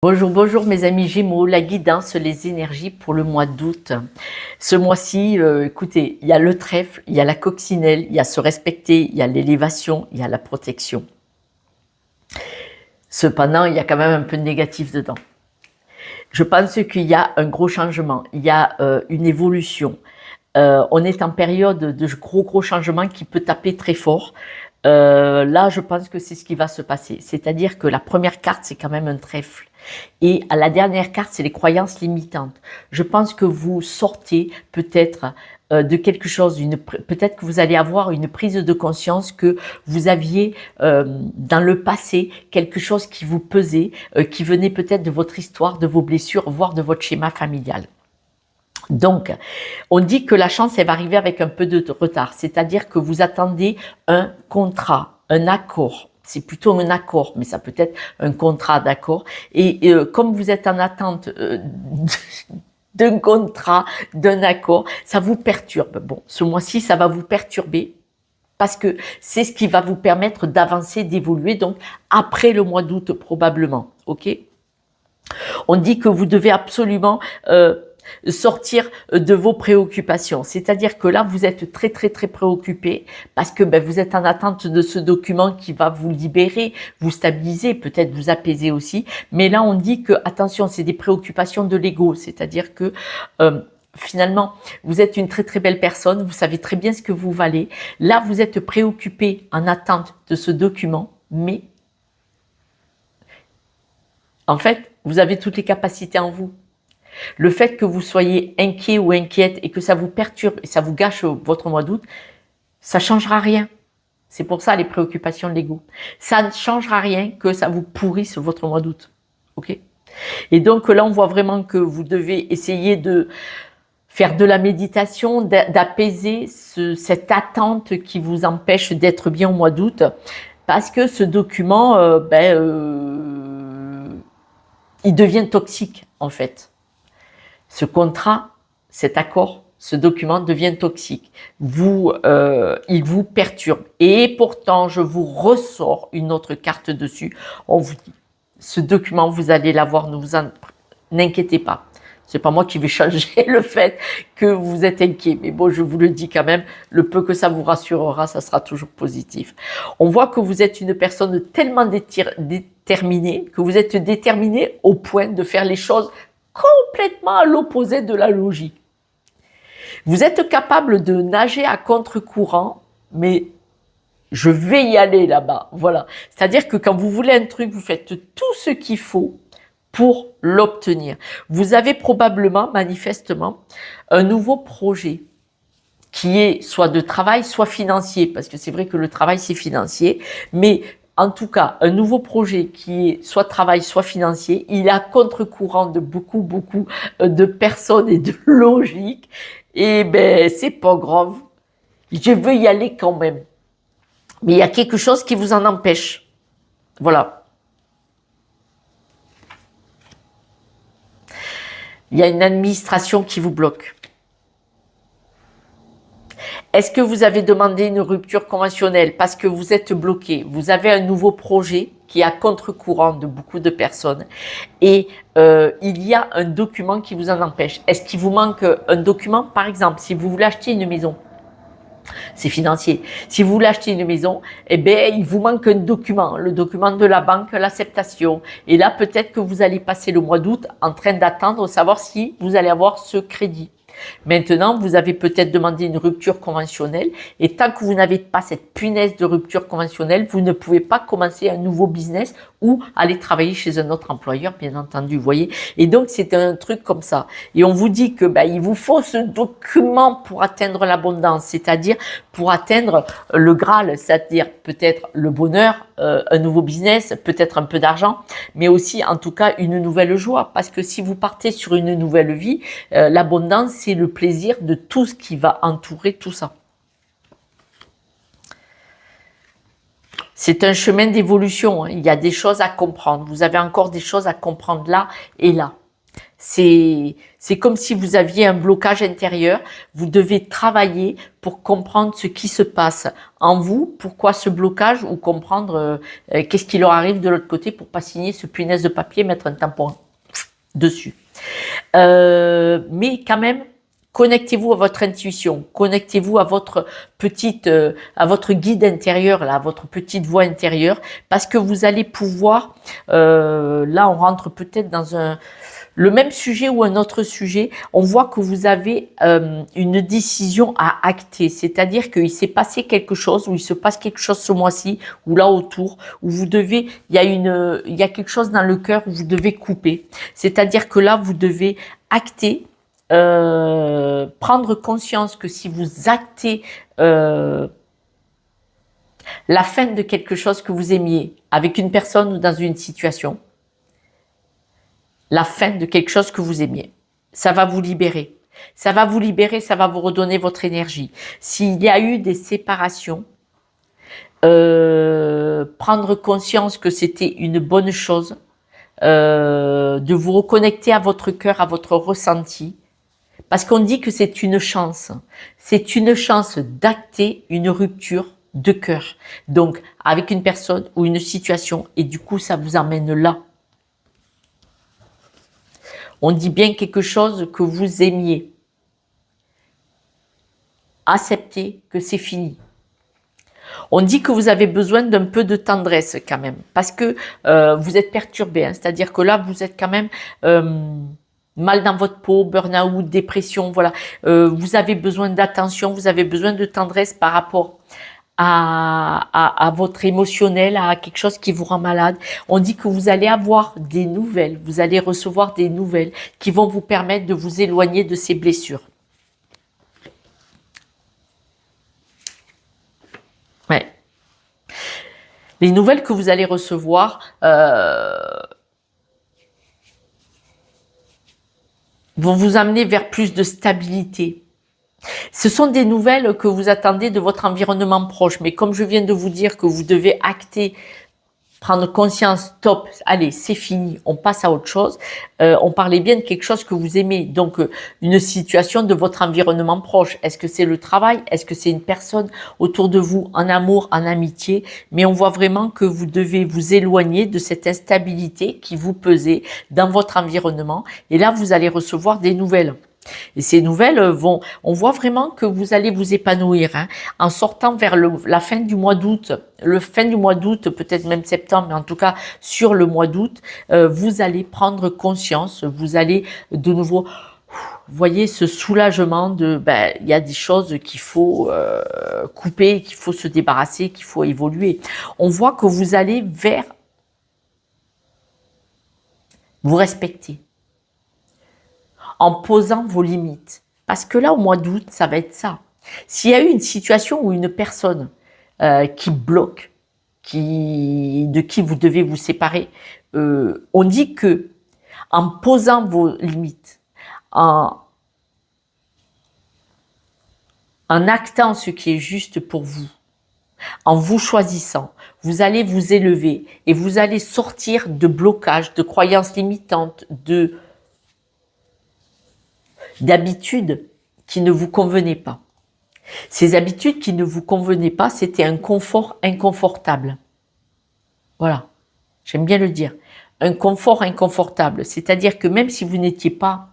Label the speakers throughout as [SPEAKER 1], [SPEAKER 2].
[SPEAKER 1] Bonjour, bonjour mes amis Gémeaux, la guidance, les énergies pour le mois d'août. Ce mois-ci, écoutez, il y a le trèfle, il y a la coccinelle, il y a se respecter, il y a l'élévation, il y a la protection. Cependant, il y a quand même un peu de négatif dedans. Je pense qu'il y a un gros changement, il y a une évolution. On est en période de gros changements qui peut taper très fort. Là, je pense que c'est ce qui va se passer. C'est-à-dire que la première carte, c'est quand même un trèfle. Et à la dernière carte, c'est les croyances limitantes. Je pense que vous sortez peut-être de quelque chose, peut-être que vous allez avoir une prise de conscience que vous aviez dans le passé quelque chose qui vous pesait, qui venait peut-être de votre histoire, de vos blessures, voire de votre schéma familial. Donc, on dit que la chance, elle va arriver avec un peu de retard, c'est-à-dire que vous attendez un contrat, un accord. C'est plutôt un accord, mais ça peut être un contrat d'accord. Et comme vous êtes en attente d'un contrat, d'un accord, ça vous perturbe. Bon, ce mois-ci, ça va vous perturber parce que c'est ce qui va vous permettre d'avancer, d'évoluer. Donc, après le mois d'août, probablement. Ok ? On dit que vous devez absolument sortir de vos préoccupations. C'est-à-dire que là, vous êtes très préoccupé parce que vous êtes en attente de ce document qui va vous libérer, vous stabiliser, peut-être vous apaiser aussi. Mais là, on dit que, attention, c'est des préoccupations de l'ego. C'est-à-dire que finalement, vous êtes une très belle personne, vous savez très bien ce que vous valez. Là, vous êtes préoccupé en attente de ce document, mais en fait, vous avez toutes les capacités en vous. Le fait que vous soyez inquiet ou inquiète et que ça vous perturbe et ça vous gâche votre mois d'août, ça ne changera rien. C'est pour ça les préoccupations de l'ego. Ça ne changera rien que ça vous pourrisse votre mois d'août. Ok ? Et donc là, on voit vraiment que vous devez essayer de faire de la méditation, d'apaiser cette attente qui vous empêche d'être bien au mois d'août. Parce que ce document, il devient toxique en fait. Ce contrat, cet accord, ce document devient toxique. Il vous perturbe. Et pourtant, je vous ressors une autre carte dessus. On vous dit, ce document, vous allez l'avoir, n'inquiétez pas. C'est pas moi qui vais changer le fait que vous êtes inquiet. Mais bon, je vous le dis quand même, le peu que ça vous rassurera, ça sera toujours positif. On voit que vous êtes une personne tellement déterminée, que vous êtes déterminée au point de faire les choses complètement à l'opposé de la logique. Vous êtes capable de nager à contre-courant, mais je vais y aller là-bas. Voilà. C'est-à-dire que quand vous voulez un truc, vous faites tout ce qu'il faut pour l'obtenir. Vous avez probablement, manifestement, un nouveau projet qui est soit de travail, soit financier, parce que c'est vrai que le travail, c'est financier, mais en tout cas, un nouveau projet qui est soit travail, soit financier, il est à contre-courant de beaucoup de personnes et de logique. Et c'est pas grave. Je veux y aller quand même. Mais il y a quelque chose qui vous en empêche. Voilà. Il y a une administration qui vous bloque. Est-ce que vous avez demandé une rupture conventionnelle parce que vous êtes bloqué? Vous avez un nouveau projet qui est à contre-courant de beaucoup de personnes et il y a un document qui vous en empêche. Est-ce qu'il vous manque un document? Par exemple, si vous voulez acheter une maison, c'est financier. Si vous voulez acheter une maison, il vous manque un document, le document de la banque, l'acceptation. Et là, peut-être que vous allez passer le mois d'août en train d'attendre, savoir si vous allez avoir ce crédit. Maintenant, vous avez peut-être demandé une rupture conventionnelle et tant que vous n'avez pas cette punaise de rupture conventionnelle, vous ne pouvez pas commencer un nouveau business ou aller travailler chez un autre employeur, bien entendu, vous voyez. Et donc, c'est un truc comme ça. Et on vous dit que il vous faut ce document pour atteindre l'abondance, c'est-à-dire pour atteindre le Graal, c'est-à-dire peut-être le bonheur, un nouveau business, peut-être un peu d'argent, mais aussi en tout cas une nouvelle joie. Parce que si vous partez sur une nouvelle vie, l'abondance, c'est le plaisir de tout ce qui va entourer tout ça. C'est un chemin d'évolution, hein. Il y a des choses à comprendre. Vous avez encore des choses à comprendre là et là. C'est comme si vous aviez un blocage intérieur. Vous devez travailler pour comprendre ce qui se passe en vous, pourquoi ce blocage, ou comprendre qu'est-ce qui leur arrive de l'autre côté pour pas signer ce punaise de papier, mettre un tampon dessus. Mais quand même, connectez-vous à votre intuition, connectez-vous à votre à votre guide intérieur, là, à votre petite voix intérieure, parce que vous allez pouvoir, là on rentre peut-être dans le même sujet ou un autre sujet, on voit que vous avez une décision à acter, c'est-à-dire qu'il s'est passé quelque chose, ou il se passe quelque chose ce mois-ci, ou là autour, où vous devez, il y a quelque chose dans le cœur où vous devez couper, c'est-à-dire que là vous devez acter, prendre conscience que si vous actez la fin de quelque chose que vous aimiez avec une personne ou dans une situation, la fin de quelque chose que vous aimiez, ça va vous libérer. Ça va vous libérer, ça va vous redonner votre énergie. S'il y a eu des séparations, prendre conscience que c'était une bonne chose, de vous reconnecter à votre cœur, à votre ressenti, parce qu'on dit que c'est une chance. C'est une chance d'acter une rupture de cœur. Donc, avec une personne ou une situation, et du coup, ça vous emmène là. On dit bien quelque chose que vous aimiez. Acceptez que c'est fini. On dit que vous avez besoin d'un peu de tendresse quand même, parce que vous êtes perturbé, hein, c'est-à-dire que là, vous êtes quand même mal dans votre peau, burn-out, dépression, voilà. Vous avez besoin d'attention, vous avez besoin de tendresse par rapport à votre émotionnel, à quelque chose qui vous rend malade. On dit que vous allez avoir des nouvelles, vous allez recevoir des nouvelles qui vont vous permettre de vous éloigner de ces blessures. Ouais. Les nouvelles que vous allez recevoir vont vous amener vers plus de stabilité. Ce sont des nouvelles que vous attendez de votre environnement proche, mais comme je viens de vous dire que vous devez acter, prendre conscience, stop, allez, c'est fini, on passe à autre chose. On parlait bien de quelque chose que vous aimez, donc une situation de votre environnement proche. Est-ce que c'est le travail? Est-ce que c'est une personne autour de vous, en amour, en amitié? Mais on voit vraiment que vous devez vous éloigner de cette instabilité qui vous pesait dans votre environnement. Et là, vous allez recevoir des nouvelles. Et ces nouvelles on voit vraiment que vous allez vous épanouir, hein, en sortant vers la fin du mois d'août, peut-être même septembre, mais en tout cas sur le mois d'août, vous allez prendre conscience, vous allez de nouveau, voyez ce soulagement de, il y a des choses qu'il faut couper, qu'il faut se débarrasser, qu'il faut évoluer. On voit que vous allez vers vous respecter, en posant vos limites. Parce que là, au mois d'août, ça va être ça. S'il y a eu une situation où une personne qui bloque, de qui vous devez vous séparer, on dit que en posant vos limites, en actant ce qui est juste pour vous, en vous choisissant, vous allez vous élever et vous allez sortir de blocages, de croyances limitantes, d'habitudes qui ne vous convenaient pas. Ces habitudes qui ne vous convenaient pas, c'était un confort inconfortable. Voilà, j'aime bien le dire. Un confort inconfortable, c'est-à-dire que même si vous n'étiez pas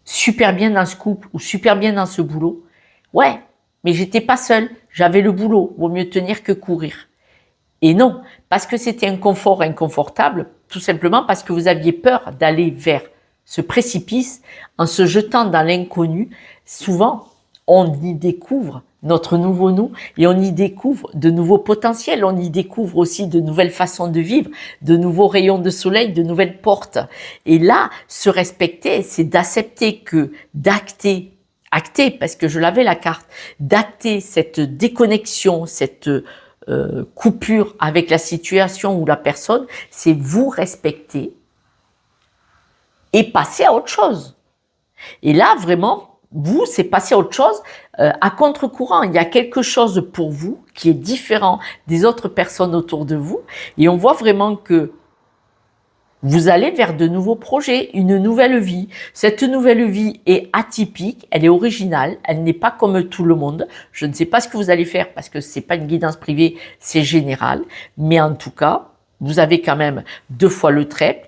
[SPEAKER 1] super bien dans ce couple ou super bien dans ce boulot, ouais, mais j'étais pas seule, j'avais le boulot, vaut mieux tenir que courir. Et non, parce que c'était un confort inconfortable, tout simplement parce que vous aviez peur d'aller vers ce précipice, en se jetant dans l'inconnu. Souvent, on y découvre notre nouveau nous et on y découvre de nouveaux potentiels, on y découvre aussi de nouvelles façons de vivre, de nouveaux rayons de soleil, de nouvelles portes. Et là, se respecter, c'est d'accepter d'acter, parce que je l'avais la carte, d'acter cette déconnexion, cette coupure avec la situation ou la personne, c'est vous respecter et passer à autre chose. Et là, vraiment, vous, c'est passer à autre chose à contre-courant. Il y a quelque chose pour vous qui est différent des autres personnes autour de vous. Et on voit vraiment que Vous allez vers de nouveaux projets, une nouvelle vie. Cette nouvelle vie est atypique, elle est originale, elle n'est pas comme tout le monde. Je ne sais pas ce que vous allez faire parce que c'est pas une guidance privée, c'est général. Mais en tout cas, vous avez quand même 2 fois le trèfle,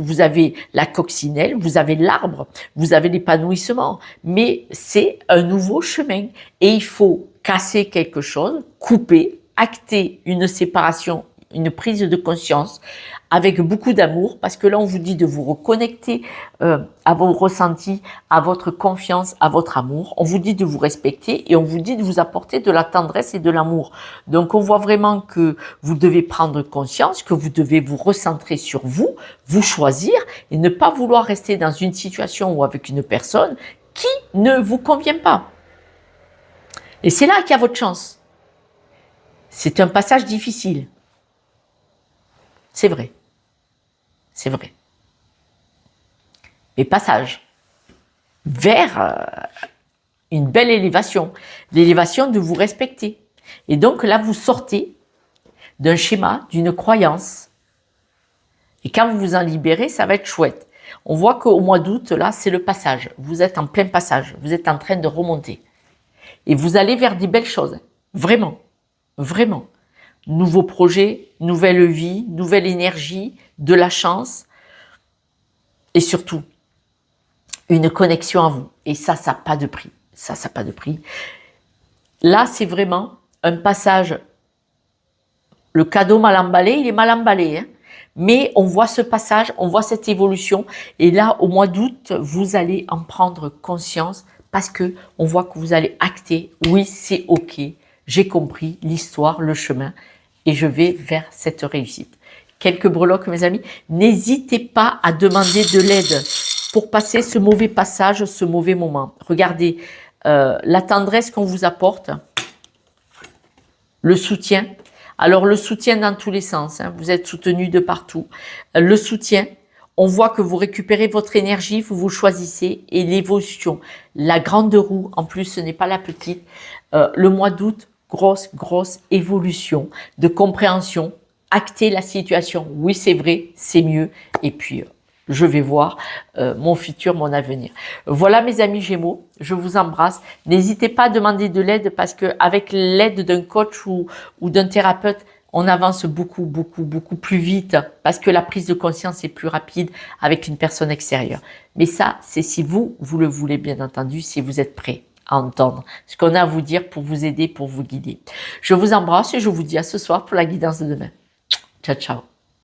[SPEAKER 1] vous avez la coccinelle, vous avez l'arbre, vous avez l'épanouissement. Mais c'est un nouveau chemin et il faut casser quelque chose, couper, acter une séparation, une prise de conscience avec beaucoup d'amour, parce que là on vous dit de vous reconnecter à vos ressentis, à votre confiance, à votre amour. On vous dit de vous respecter et on vous dit de vous apporter de la tendresse et de l'amour. Donc on voit vraiment que vous devez prendre conscience, que vous devez vous recentrer sur vous, vous choisir et ne pas vouloir rester dans une situation ou avec une personne qui ne vous convient pas. Et c'est là qu'il y a votre chance. C'est un passage difficile. C'est vrai. C'est vrai. Mais passage vers une belle élévation. L'élévation de vous respecter. Et donc là, vous sortez d'un schéma, d'une croyance. Et quand vous vous en libérez, ça va être chouette. On voit qu'au mois d'août, là, c'est le passage. Vous êtes en plein passage. Vous êtes en train de remonter. Et vous allez vers des belles choses. Vraiment. Vraiment. Nouveaux projets, nouvelle vie, nouvelle énergie, de la chance et surtout une connexion à vous. Et ça n'a pas de prix. Ça n'a pas de prix. Là, c'est vraiment un passage. Le cadeau mal emballé, il est mal emballé. Hein, mais on voit ce passage, on voit cette évolution. Et là, au mois d'août, vous allez en prendre conscience parce que on voit que vous allez acter. Oui, c'est OK. J'ai compris l'histoire, le chemin. Et je vais vers cette réussite. Quelques breloques, mes amis. N'hésitez pas à demander de l'aide pour passer ce mauvais passage, ce mauvais moment. Regardez la tendresse qu'on vous apporte, le soutien. Alors, le soutien dans tous les sens. Hein, vous êtes soutenu de partout. Le soutien, on voit que vous récupérez votre énergie, vous vous choisissez. Et l'évolution, la grande roue, en plus, ce n'est pas la petite. Le mois d'août, grosse évolution de compréhension, acter la situation. Oui, c'est vrai, c'est mieux. Et puis, je vais voir mon futur, mon avenir. Voilà mes amis Gémeaux, je vous embrasse. N'hésitez pas à demander de l'aide parce qu'avec l'aide d'un coach ou d'un thérapeute, on avance beaucoup plus vite parce que la prise de conscience est plus rapide avec une personne extérieure. Mais ça, c'est si vous le voulez, bien entendu, si vous êtes prêt à entendre ce qu'on a à vous dire pour vous aider, pour vous guider. Je vous embrasse et je vous dis à ce soir pour la guidance de demain. Ciao, ciao.